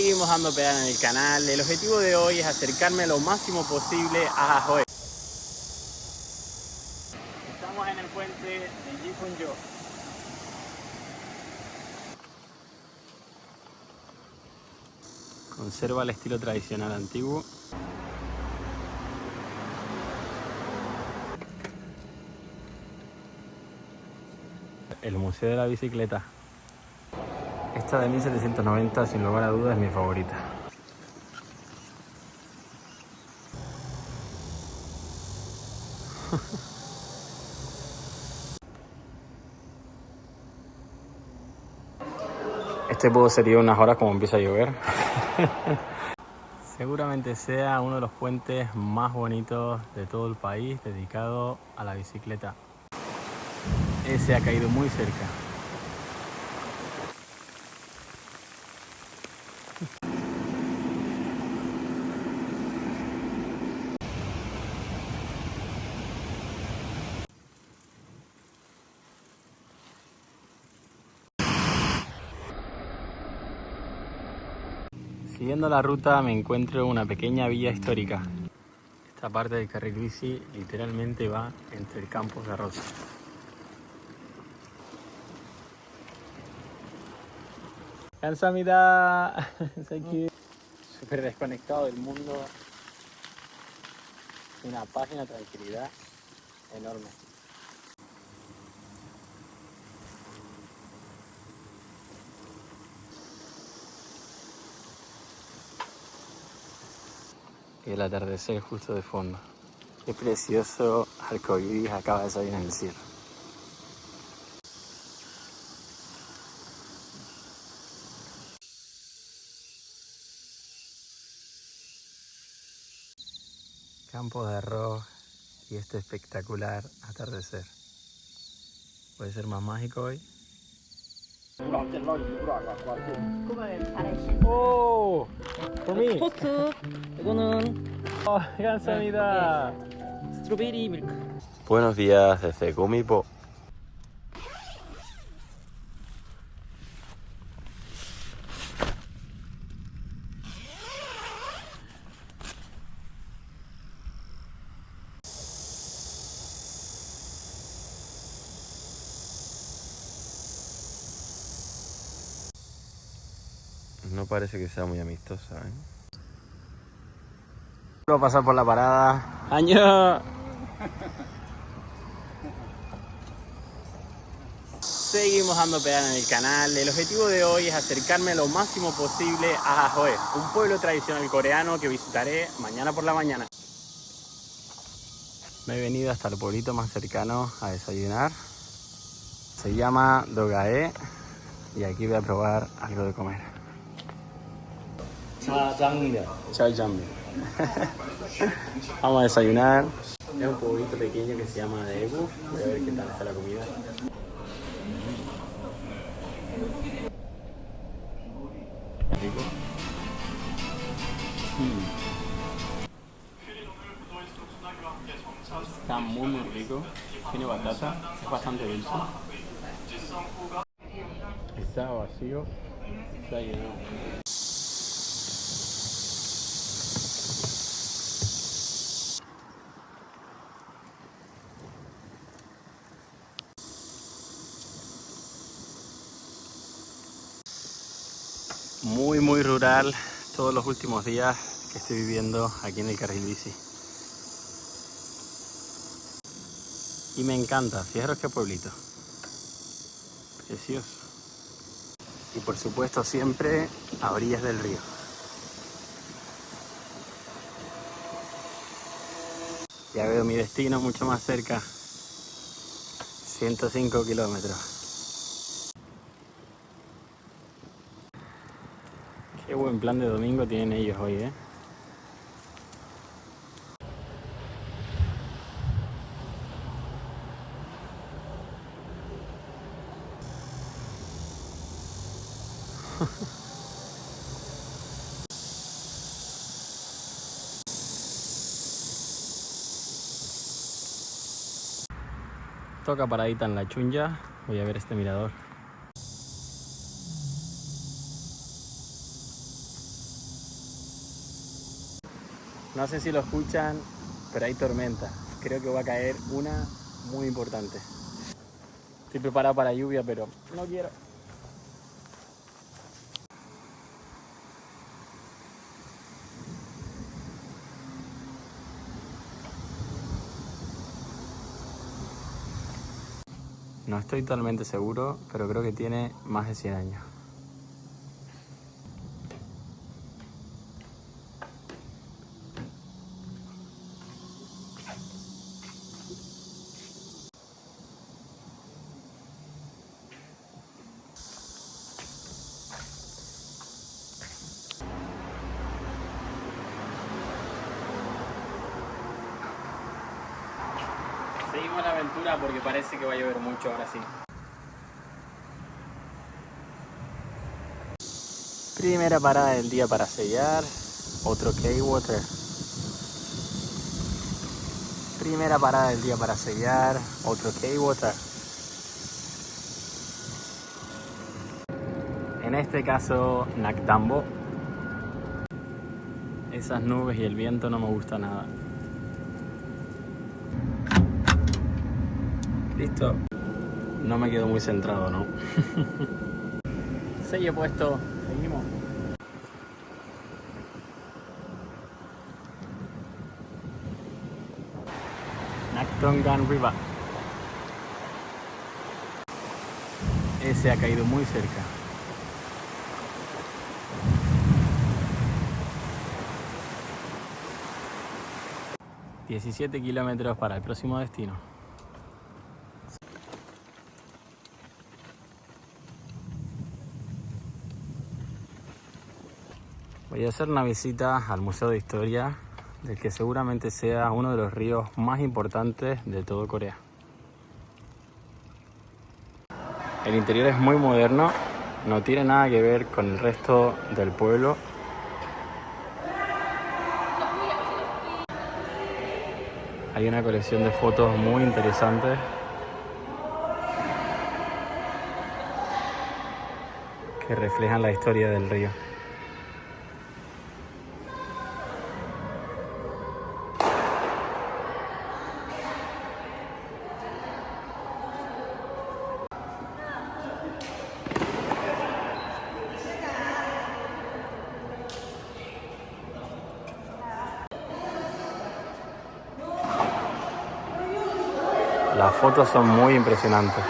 Seguimos dando pedal en el canal. El objetivo de hoy es acercarme lo máximo posible a Ajoe. Estamos en el puente de Jifunjo. Conserva el estilo tradicional antiguo. El Museo de la Bicicleta. Esta de 1790, sin lugar a dudas, es mi favorita. Este pudo sería unas horas como empieza a llover. Seguramente sea uno de los puentes más bonitos de todo el país dedicado a la bicicleta. Ese ha caído muy cerca. Siguiendo la ruta me encuentro una pequeña villa histórica. Esta parte del carril bici literalmente va entre el campus de arroz. 감사합니다. Thank you. Súper desconectado del mundo. Una paz y una tranquilidad enorme. Y el atardecer justo de fondo. Qué precioso arcoíris acaba de salir en el cielo. Campos de arroz y este espectacular atardecer. ¿Puede ser más mágico hoy? 오, for me. 토스트. 이거는 감사합니다. 스트로베리 밀크. Buenos días desde Gumipo. No parece que sea muy amistosa, ¿eh? Voy a pasar por la parada. ¡Año! Seguimos dando pedal en el canal. El objetivo de hoy es acercarme lo máximo posible a Ajoe, un pueblo tradicional coreano que visitaré mañana por la mañana. Me he venido hasta el pueblito más cercano a desayunar. Se llama Dogae y aquí voy a probar algo de comer. Jajangmyeon. Vamos a desayunar. Es un pueblito pequeño que se llama Daegu. Voy a ver qué tal está la comida. Rico. Está muy rico. Tiene batata. Es bastante dulce. Está vacío. Está llenado. Muy rural todos los últimos días que estoy viviendo aquí en el carril bici. Y me encanta, fijaros qué pueblito. Precioso. Y por supuesto siempre a orillas del río. Ya veo mi destino mucho más cerca. 105 kilómetros. Qué buen plan de domingo tienen ellos hoy, ¿eh? Toca paradita en la Chunja. Voy a ver este mirador. No sé si lo escuchan, pero hay tormenta. Creo que va a caer una muy importante. Estoy preparado para lluvia, pero no quiero. No estoy totalmente seguro, pero creo que tiene más de 100 años. Seguimos la aventura porque parece que va a llover mucho ahora sí. Primera parada del día para sellar, otro K-Water. Primera parada del día para sellar, otro K-Water. En este caso, Nactambo. Esas nubes y el viento no me gusta nada. Listo. No me quedo muy centrado, ¿no? Sello puesto. Seguimos. Nactongan River. Ese ha caído muy cerca. $17 kilómetros para el próximo destino. Voy a hacer una visita al Museo de Historia, del que seguramente sea uno de los ríos más importantes de todo Corea. El interior es muy moderno, no tiene nada que ver con el resto del pueblo. Hay una colección de fotos muy interesantes. Que reflejan la historia del río. Las fotos son muy impresionantes.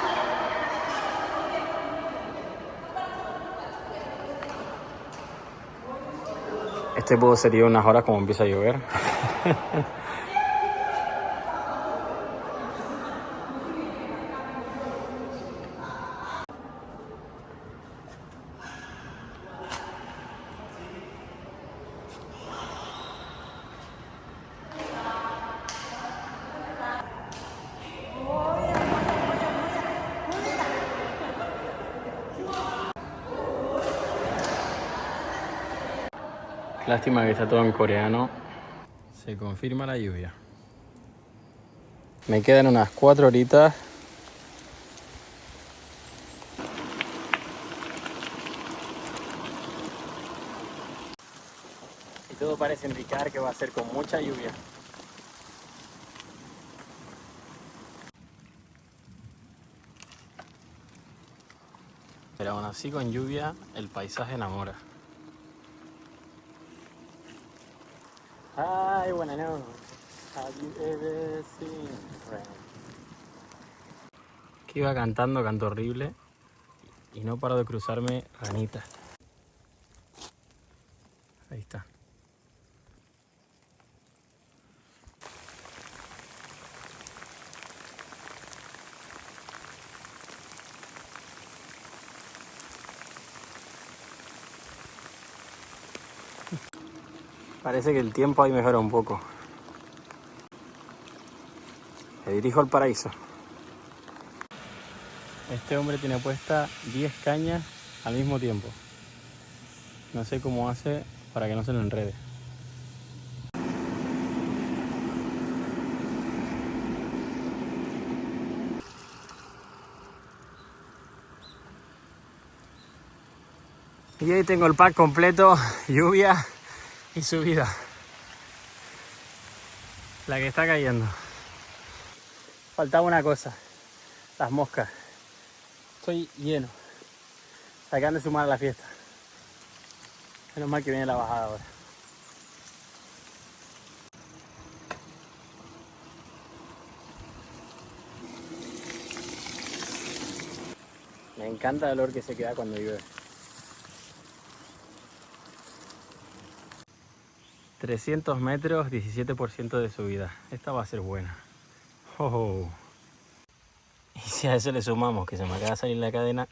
Este pudo sería unas horas como empieza a llover. Lástima que está todo en coreano. Se confirma la lluvia. Me quedan unas 4 horitas. Y todo parece indicar que va a ser con mucha lluvia. Pero aún así con lluvia el paisaje enamora. I wanna know, have you ever seen rain? Que iba cantando, canto horrible. Y no paro de cruzarme ranitas. Ahí está. Parece que el tiempo ahí mejora un poco. Me dirijo al paraíso. Este hombre tiene puesta 10 cañas al mismo tiempo. No sé cómo hace para que no se lo enrede. Y ahí tengo el pack completo, lluvia y subida. La que está cayendo. Faltaba una cosa. Las moscas. Estoy lleno. Se acaban de sumar a la fiesta. Menos mal que viene la bajada ahora. Me encanta el olor que se queda cuando llueve. 300 metros, 17% de subida. Esta va a ser buena. Oh. Y si a eso le sumamos que se me acaba de salir la cadena.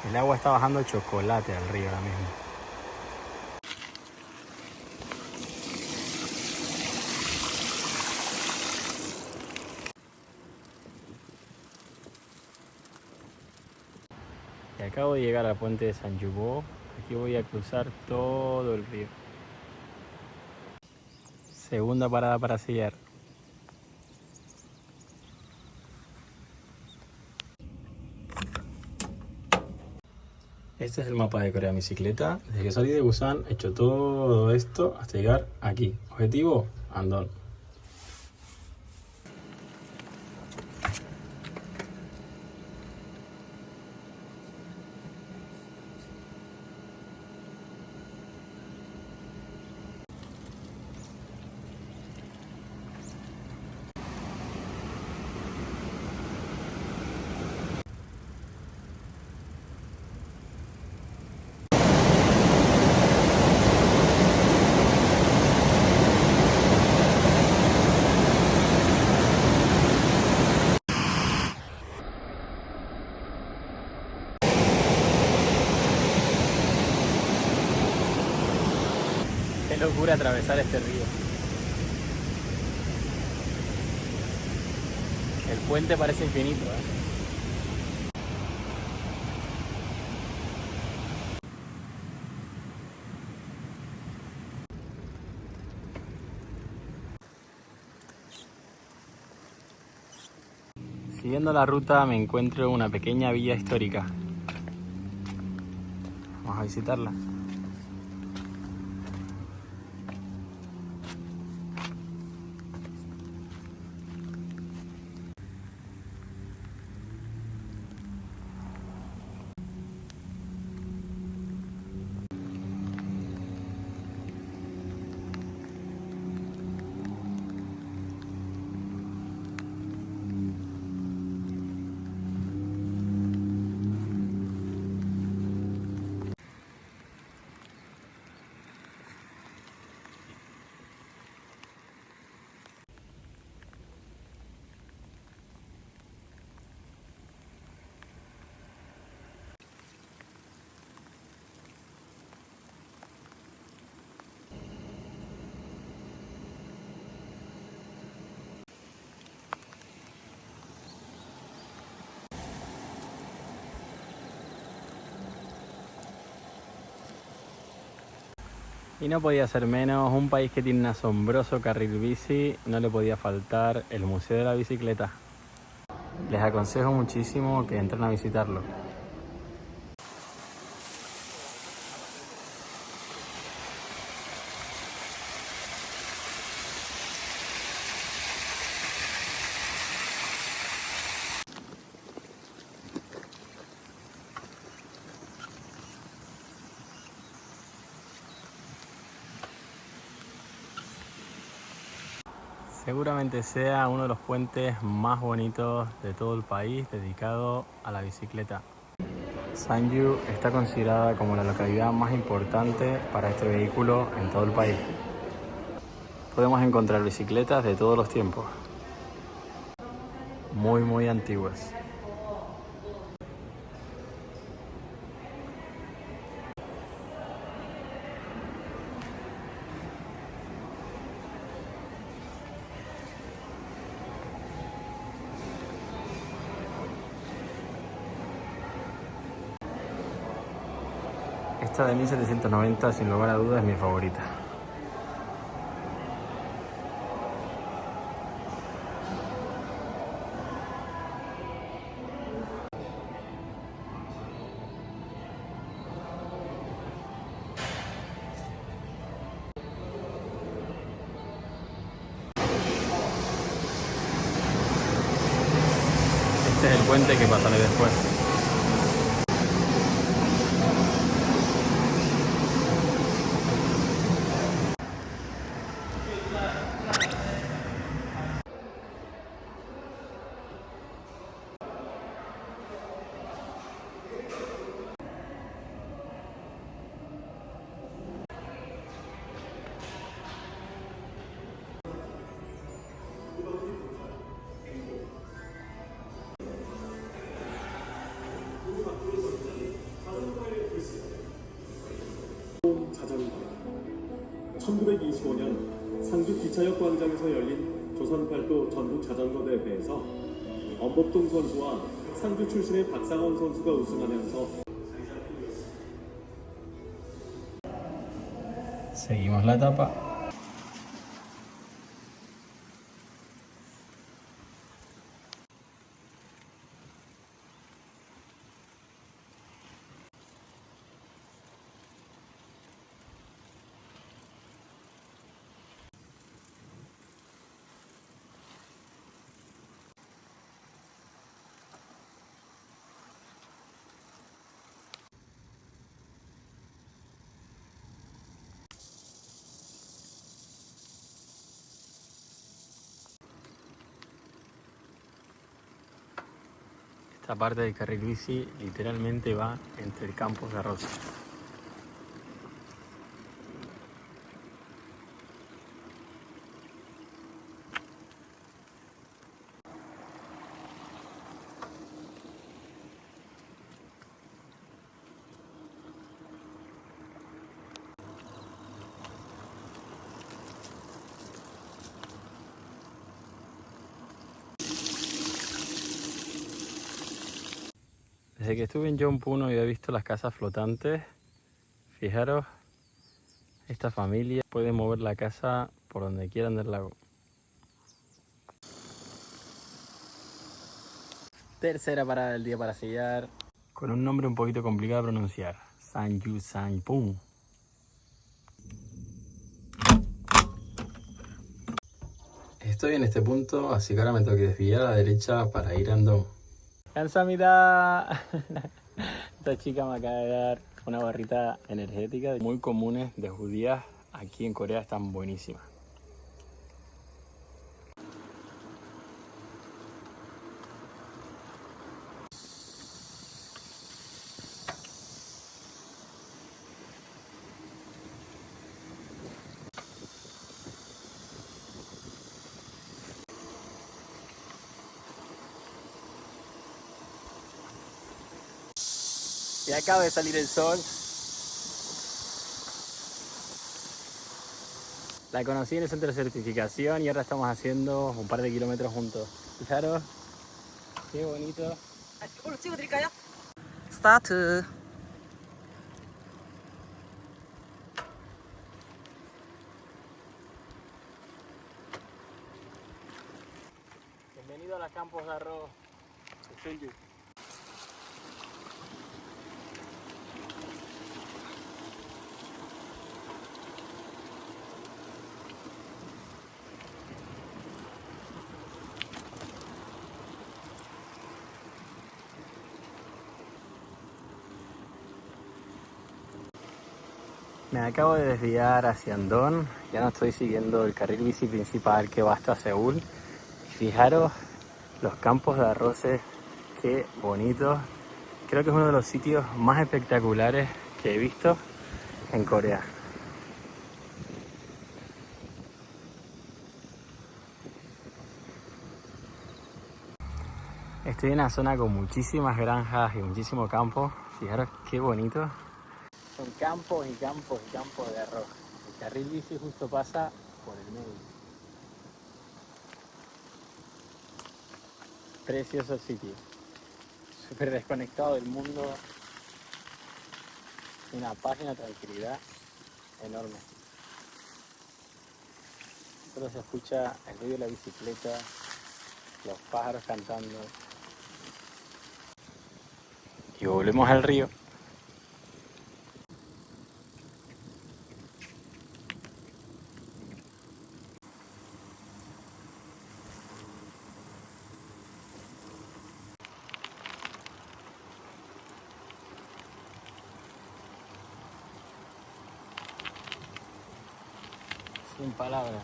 El agua está bajando chocolate al río ahora mismo. Y acabo de llegar al puente de San Yubó. Aquí voy a cruzar todo el río. Segunda parada para sellar. Este es el mapa de Corea Bicicleta. Desde que salí de Busan he hecho todo esto hasta llegar aquí. Objetivo, Andón. Qué locura atravesar este río. El puente parece infinito, ¿eh? Siguiendo la ruta me encuentro una pequeña villa histórica. Vamos a visitarla. Y no podía ser menos, un país que tiene un asombroso carril bici, no le podía faltar el Museo de la Bicicleta. Les aconsejo muchísimo que entren a visitarlo. Seguramente sea uno de los puentes más bonitos de todo el país dedicado a la bicicleta. Sanju está considerada como la localidad más importante para este vehículo en todo el país. Podemos encontrar bicicletas de todos los tiempos, muy antiguas. Esta de 1790 sin lugar a dudas es mi favorita. este es el puente que pasaré después. 자전거 1925년 상주 기차역 광장에서 열린 조선8도 전국 자전거 대회에서 엄복동 선수와 상주 출신의 박상원 선수가 우승하면서 Seguimos la etapa. Esta parte del carril bici literalmente va entre el campus de arroz. Desde que estuve en Jump 1 y he visto las casas flotantes, fijaros, esta familia puede mover la casa por donde quieran del lago. Tercera parada del día para sellar, con un nombre un poquito complicado de pronunciar, Sanju Sanpung. Estoy en este punto, así que ahora me tengo que desviar a la derecha para ir a Andong. ¡Kamsahamnida! Esta chica me acaba de dar una barrita energética muy comunes de judías aquí en Corea, están buenísimas. Y acaba de salir el sol. La conocí en el centro de certificación y ahora estamos haciendo un par de kilómetros juntos. Fijaros, qué bonito. 이걸로 찍어드릴까요? 스타트. Bienvenido a los campos de arroz. Me acabo de desviar hacia Andong, ya no estoy siguiendo el carril bici principal que va hasta Seúl. Fijaros los campos de arroces, qué bonitos. Creo que es uno de los sitios más espectaculares que he visto en Corea. Estoy en una zona con muchísimas granjas y muchísimo campo. Fijaros qué bonito. Son campos y campos y campos de arroz. El carril bici justo pasa por el medio. Precioso sitio. Súper desconectado del mundo. Una paz y una tranquilidad enorme. Solo se escucha el ruido de la bicicleta, los pájaros cantando. Y volvemos al río. Sin palabras.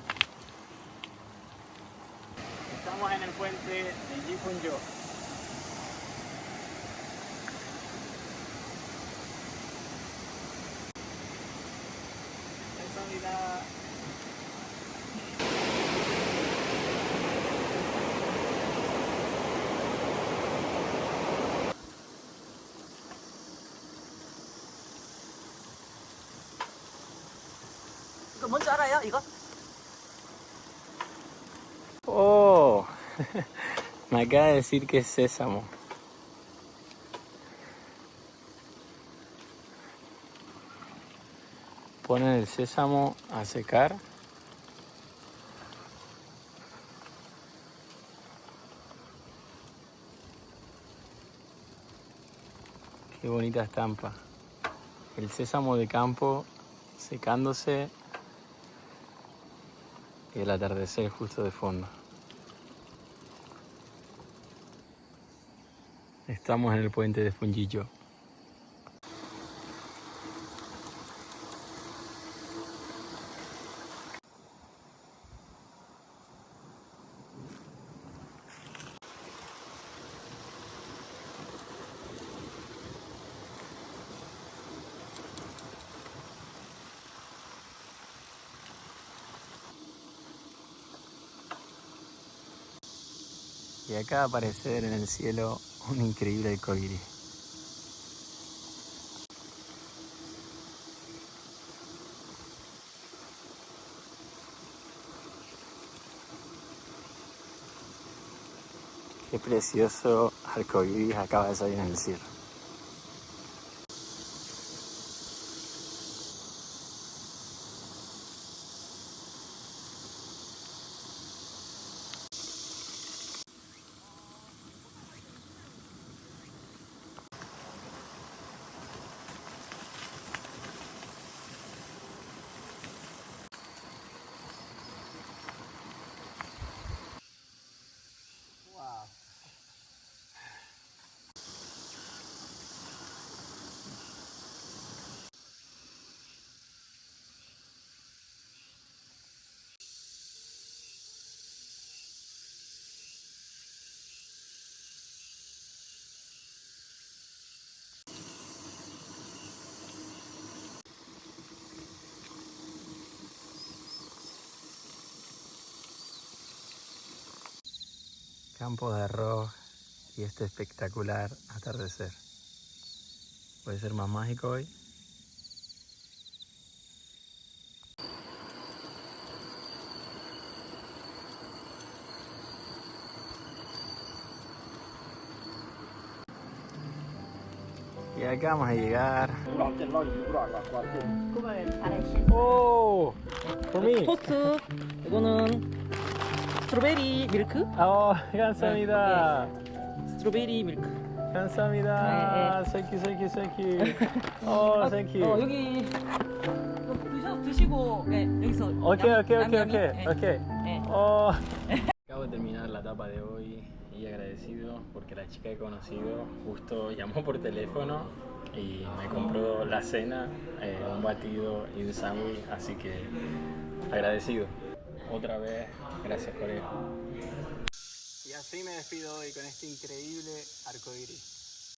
Estamos en el puente de Gifunjo. Esa mirada. 이거 뭔지 알아요? 이거? Oh, me acaba de decir que es sésamo. Ponen el sésamo a secar. Qué bonita estampa. El sésamo de campo secándose y el atardecer justo de fondo. Estamos en el puente de Funjillo. Y acaba de aparecer en el cielo un increíble arcoíris. Qué precioso arcoíris acaba de salir en el cielo. Campos de arroz y este espectacular atardecer. ¿Puede ser más mágico hoy? Y acá vamos a llegar. 오, for me. 토스트. 이거는 스트로베리 밀크. 감사합니다. 스트로베리 밀크. 감사합니다. Thank you. Thank you. 여기 이거 드시고 네, 여기서 Okay. 네. Acabo de terminar la etapa de hoy y agradecido porque la chica que he conocido justo llamó por teléfono y me compró la cena, un batido y un sándwich, así que agradecido. Otra vez, gracias Corea. Y así me despido hoy con este increíble arcoíris.